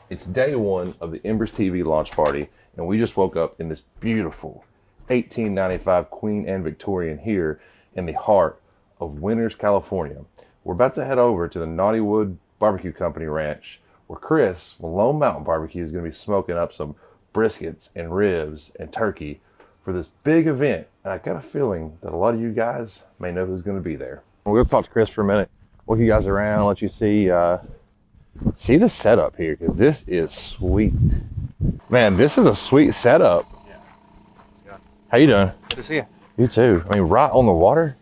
It's day one of the Embers TV launch party, and we just woke up in this beautiful 1895 Queen Anne Victorian here in the heart of Winters, California. We're about to head over to the Woodland Barbecue Company ranch, where Chris, Lone Mountain Barbecue, is going to be smoking up some briskets and ribs and turkey for this big event. And I got a feeling that a lot of you guys may know who's going to be there. We'll talk to Chris for a minute, walk you guys around, let you see the setup here, because this is sweet. Man, this is a sweet setup. Yeah. How you doing? Good to see you. You too. I mean, right on the water.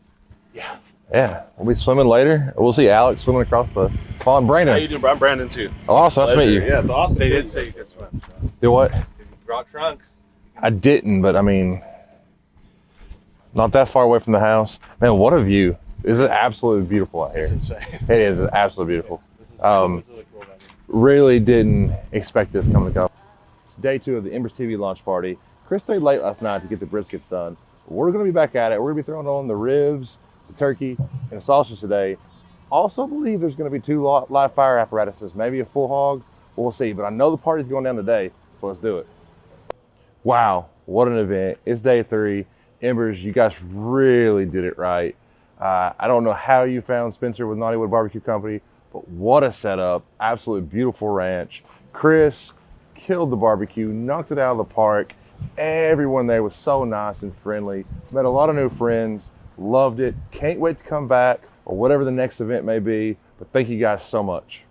Yeah. Yeah. We'll be swimming later. We'll see Alex swimming across the pond. Brandon. How you doing, bro? I'm Brandon too. Oh, awesome. Nice to meet you. Yeah, it's awesome. They did say you could swim. So. Do what? If you brought trunks. I didn't, but I mean, not that far away from the house. Man, what a view. This is absolutely beautiful out here. It's insane. It is. It's absolutely beautiful. This is really cool, man. Really didn't expect this coming to go. It's day two of the Embers TV launch party. Chris stayed late last night to get the briskets done. We're going to be back at it. We're going to be throwing on the ribs, the turkey, and the sausage today. Also believe there's going to be two live fire apparatuses, maybe a full hog. We'll see. But I know the party's going down today, so let's do it. Wow, what an event. It's day three. Embers, you guys really did it right. I don't know how you found Spencer with Woodland Barbecue Company, but what a setup. Absolutely beautiful ranch. Chris killed the barbecue, knocked it out of the park. Everyone there was so nice and friendly. Met a lot of new friends, loved it. Can't wait to come back or whatever the next event may be. But thank you guys so much.